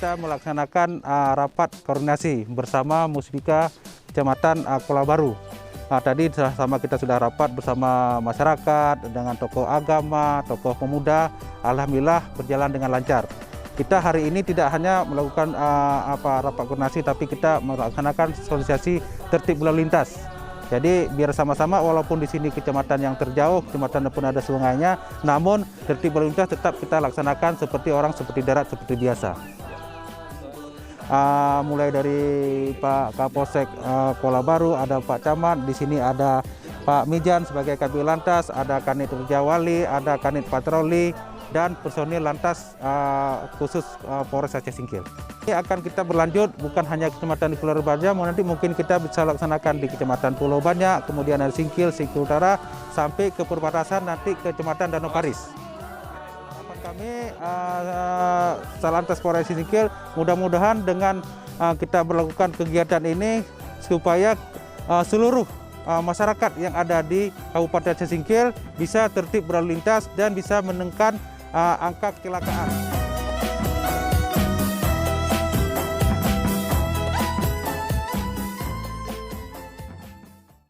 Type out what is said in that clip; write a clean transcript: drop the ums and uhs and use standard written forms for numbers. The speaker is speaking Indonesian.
kita melaksanakan rapat koordinasi bersama Musbika Kecamatan Kuala Baru. Tadi sama kita sudah rapat bersama masyarakat, dengan tokoh agama, tokoh pemuda. Alhamdulillah berjalan dengan lancar. Kita hari ini tidak hanya melakukan rapat koordinasi, tapi kita melaksanakan sosialisasi tertib lalu lintas. Jadi biar sama-sama, walaupun di sini kecamatan yang terjauh, kecamatan pun ada sungainya, namun tertib lalu lintas tetap kita laksanakan seperti orang seperti darat seperti biasa. Mulai dari Pak Kapolsek Kuala Baru, ada Pak Camat, di sini ada Pak Mijan sebagai Kabid Lantas, ada Kanit Rejawali, ada Kanit Patroli, dan personil Lantas khusus Polres Aceh Singkil. Ini akan kita berlanjut bukan hanya Kecamatan di Pulau Baja, nanti mungkin kita bisa laksanakan di Kecamatan Pulau Banyak, kemudian ada Singkil, Singkil Utara, sampai ke perbatasan nanti ke Kecamatan Danau Paris. Kami Salantas Polres Singkil mudah-mudahan dengan kita melakukan kegiatan ini supaya seluruh masyarakat yang ada di Kabupaten Aceh Singkil bisa tertib berlalu lintas dan bisa menekan angka kecelakaan.